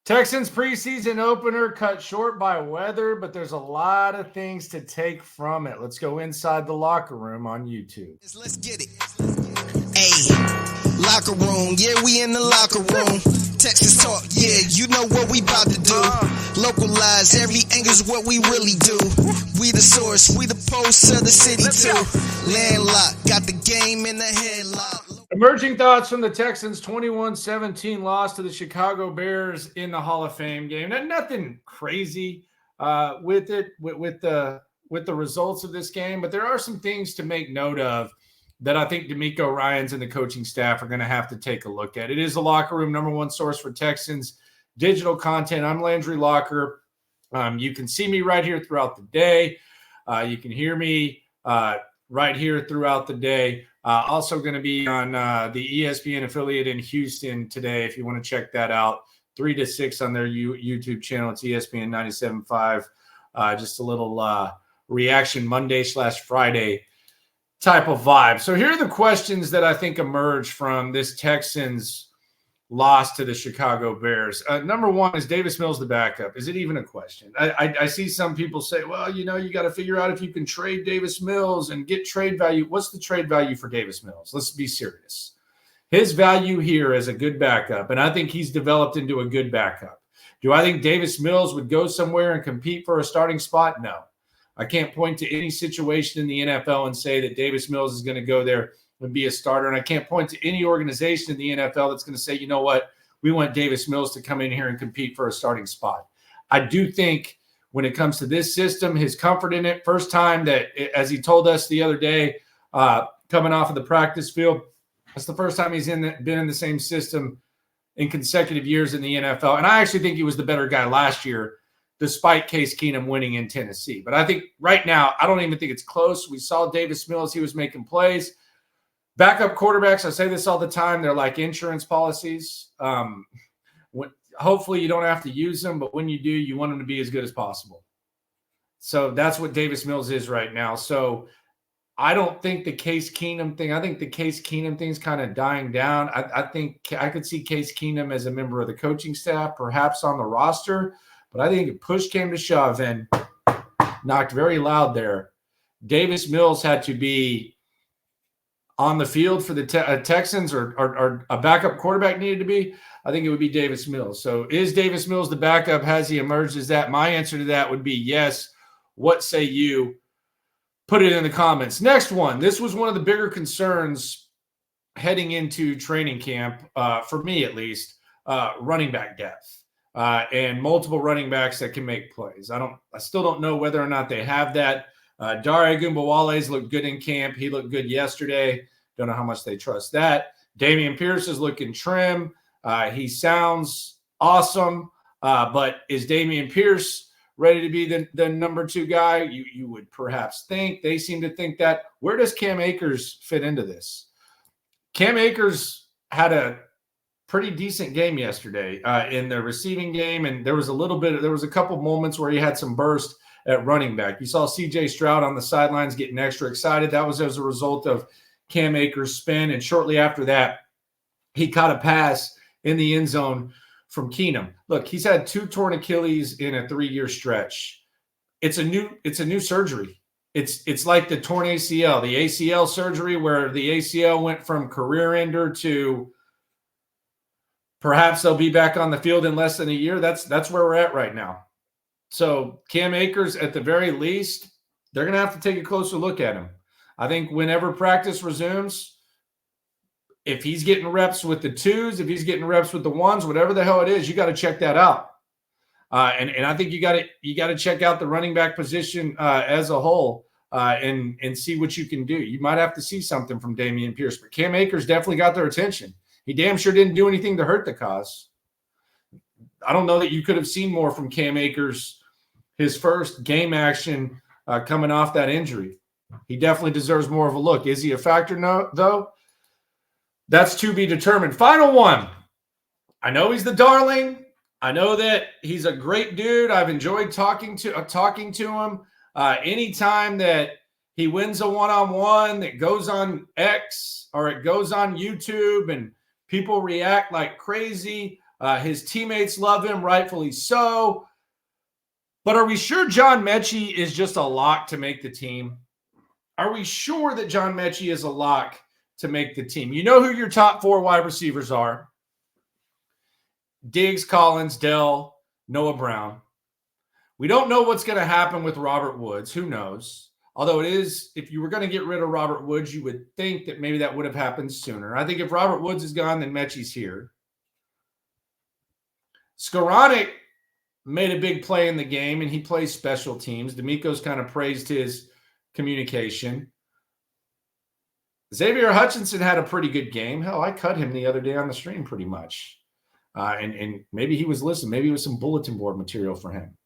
Texans preseason opener cut short by weather, but there's a lot of things to take from it. Let's go inside the locker room on YouTube. Let's get it. Hey, locker room. Yeah, we in the locker room. Texas talk. Yeah, you know what we about to do. Localize every angle's what we really do. We the source. We the pulse of the city too. Landlocked. Got the game in the headlock. Emerging thoughts from the Texans' 21-17 loss to the Chicago Bears in the Hall of Fame game. Nothing crazy with it, with the results of this game, but there are some things to make note of that I think DeMeco Ryans and the coaching staff are going to have to take a look at. It is the locker room, number one source for Texans digital content. I'm Landry Locker. You can see me right here throughout the day. You can hear me right here throughout the day. Also going to be on the ESPN affiliate in Houston today. If you want to check that out, 3 to 6 on their YouTube channel. It's ESPN 97.5. Just a little reaction Monday/Friday type of vibe. So here are the questions that I think emerge from this Texans loss to the Chicago Bears. Number one, is Davis Mills the backup? Is it even a question? I see some people say, well, you got to figure out if you can trade Davis Mills and get trade value. What's the trade value for Davis Mills? Let's be serious. His value here is a good backup, and I think he's developed into a good backup. Do I think Davis Mills would go somewhere and compete for a starting spot? No. I can't point to any situation in the NFL and say that Davis Mills is going to go there and be a starter. And I can't point to any organization in the NFL that's going to say, you know what, we want Davis Mills to come in here and compete for a starting spot. I do think when it comes to this system, his comfort in it, first time that, as he told us the other day, coming off of the practice field, that's the first time he's been in the same system in consecutive years in the NFL. And I actually think he was the better guy last year, despite Case Keenum winning in Tennessee. But I think right now, I don't even think it's close. We saw Davis Mills. He was making plays. Backup quarterbacks, I say this all the time, they're like insurance policies. Hopefully you don't have to use them, but when you do, you want them to be as good as possible. So that's what Davis Mills is right now. So I don't think the Case Keenum thing, I think the Case Keenum thing is kind of dying down. I think I could see Case Keenum as a member of the coaching staff, perhaps on the roster, but I think if push came to shove and knocked very loud there, Davis Mills had to be on the field for the Texans or a backup quarterback needed to be, I think it would be Davis Mills. So is Davis Mills the backup? Has he emerged as that? My answer to that would be yes. What say you? Put it in the comments. Next one. This was one of the bigger concerns heading into training camp, for me at least, running back depth and multiple running backs that can make plays. I still don't know whether or not they have that. Dare Ogunbowale's looked good in camp. He looked good yesterday. Don't know how much they trust that. Dameon Pierce is looking trim. He sounds awesome. But is Dameon Pierce ready to be the number 2 guy? You would perhaps think. They seem to think that. Where does Cam Akers fit into this? Cam Akers had a pretty decent game yesterday in the receiving game, and there was a couple moments where he had some burst at running back. You saw C.J. Stroud on the sidelines getting extra excited. That was as a result of Cam Akers' spin, and shortly after that, he caught a pass in the end zone from Keenum. Look, he's had 2 torn Achilles in a 3-year stretch. It's a new surgery. It's like the torn ACL, the ACL surgery where the ACL went from career ender to perhaps they'll be back on the field in less than a year. That's where we're at right now. So Cam Akers, at the very least, they're going to have to take a closer look at him. I think whenever practice resumes, if he's getting reps with the 2s, if he's getting reps with the 1s, whatever the hell it is, you got to check that out. And I think you got to check out the running back position as a whole and see what you can do. You might have to see something from Dameon Pierce, but Cam Akers definitely got their attention. He damn sure didn't do anything to hurt the cause. I don't know that you could have seen more from Cam Akers, his first game action coming off that injury. He definitely deserves more of a look. Is he a factor though? That's to be determined. Final one. I know he's the darling. I know that he's a great dude. I've enjoyed talking to him. Anytime that he wins a one-on-one that goes on X or it goes on YouTube and people react like crazy, His teammates love him, rightfully so. But are we sure John Metchie is just a lock to make the team? Are we sure that John Metchie is a lock to make the team? You know who your top 4 wide receivers are. Diggs, Collins, Dell, Noah Brown. We don't know what's going to happen with Robert Woods. Who knows? Although it is, if you were going to get rid of Robert Woods, you would think that maybe that would have happened sooner. I think if Robert Woods is gone, then Metchie's here. Skoranek made a big play in the game, and he plays special teams. DeMeco's kind of praised his communication. Xavier Hutchinson had a pretty good game. Hell, I cut him the other day on the stream pretty much. And maybe he was listening. Maybe it was some bulletin board material for him.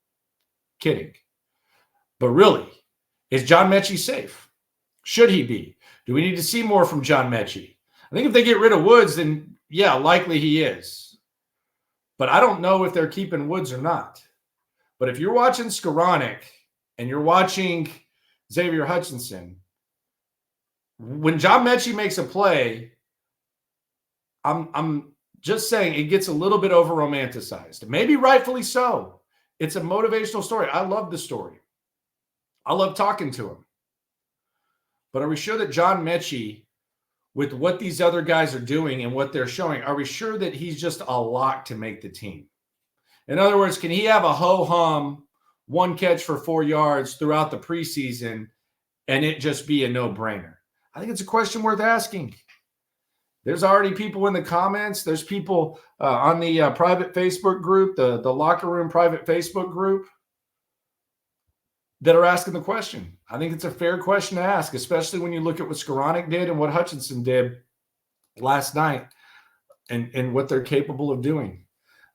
Kidding. But really, is John Metchie safe? Should he be? Do we need to see more from John Metchie? I think if they get rid of Woods, then yeah, likely he is. But I don't know if they're keeping Woods or not. But if you're watching Skoranek and you're watching Xavier Hutchinson, when John Metchie makes a play, I'm just saying it gets a little bit over-romanticized. Maybe rightfully so. It's a motivational story. I love the story. I love talking to him. But are we sure that John Metchie, with what these other guys are doing and what they're showing, are we sure that he's just a lock to make the team? In other words, can he have a ho-hum, 1 catch for 4 yards throughout the preseason and it just be a no-brainer? I think it's a question worth asking. There's already people in the comments. There's people on the private Facebook group, the Locker Room private Facebook group, that are asking the question. I think it's a fair question to ask, especially when you look at what Skoranek did and what Hutchinson did last night and what they're capable of doing.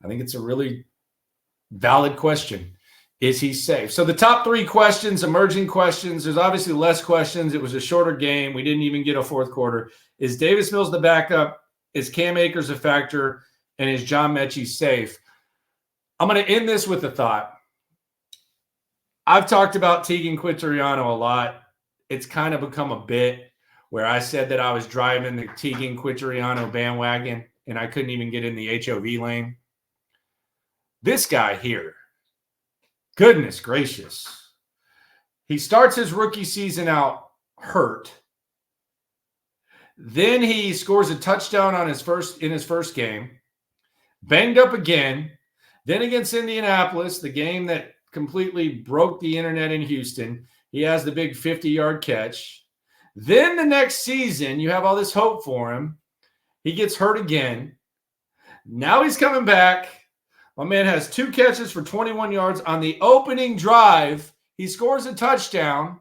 I think it's a really valid question. Is he safe? So the top 3 questions, emerging questions, there's obviously less questions. It was a shorter game. We didn't even get a 4th quarter. Is Davis Mills the backup? Is Cam Akers a factor? And is John Metchie safe? I'm going to end this with a thought. I've talked about Teagan Quitoriano a lot. It's kind of become a bit where I said that I was driving the Teagan Quitoriano bandwagon and I couldn't even get in the HOV lane. This guy here, goodness gracious. He starts his rookie season out hurt. Then he scores a touchdown in his first game. Banged up again. Then against Indianapolis, the game that completely broke the internet in Houston, he has the big 50-yard catch. Then the next season, you have all this hope for him. He gets hurt again. Now he's coming back. My man has 2 catches for 21 yards on the opening drive. He scores a touchdown.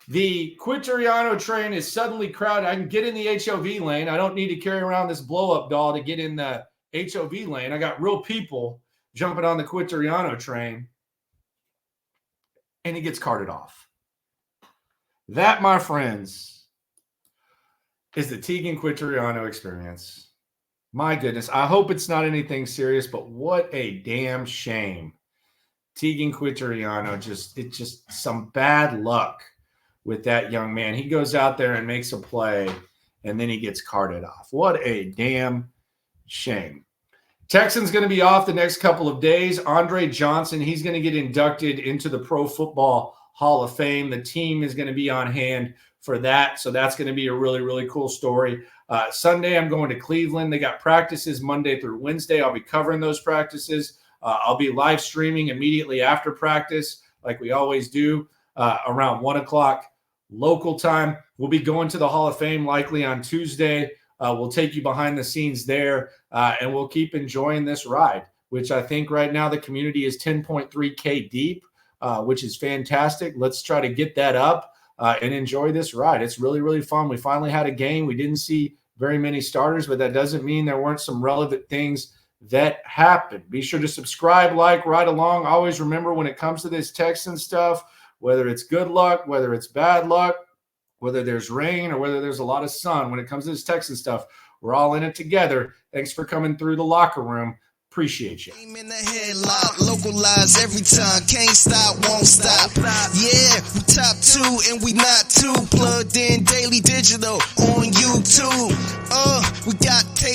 The Quitoriano train is suddenly crowded. I can get in the HOV lane. I don't need to carry around this blow-up doll to get in the HOV lane. I got real people jumping on the Quitoriano train. And he gets carted off. That, my friends, is the Teagan Quitoriano experience. My goodness. I hope it's not anything serious, but what a damn shame. Teagan Quitoriano, it's just some bad luck with that young man. He goes out there and makes a play, and then he gets carted off. What a damn shame. Texans going to be off the next couple of days. Andre Johnson, he's going to get inducted into the Pro Football Hall of Fame. The team is going to be on hand for that, so that's going to be a really, really cool story. Sunday, I'm going to Cleveland. They got practices Monday through Wednesday. I'll be covering those practices. I'll be live streaming immediately after practice, like we always do, around 1 o'clock local time. We'll be going to the Hall of Fame likely on Tuesday. We'll take you behind the scenes there, and we'll keep enjoying this ride, which I think right now the community is 10.3K deep, which is fantastic. Let's try to get that up and enjoy this ride. It's really, really fun. We finally had a game. We didn't see very many starters, but that doesn't mean there weren't some relevant things that happened. Be sure to subscribe, like, ride along. Always remember, when it comes to this Texan stuff, whether it's good luck, whether it's bad luck, whether there's rain or whether there's a lot of sun, when it comes to this Texan stuff, we're all in it together. Thanks for coming through the locker room. Appreciate you. Aim in the headlock, localize every time, can't stop, won't stop. Yeah, we top 2 and we not too plugged in, daily digital on YouTube. We got tape.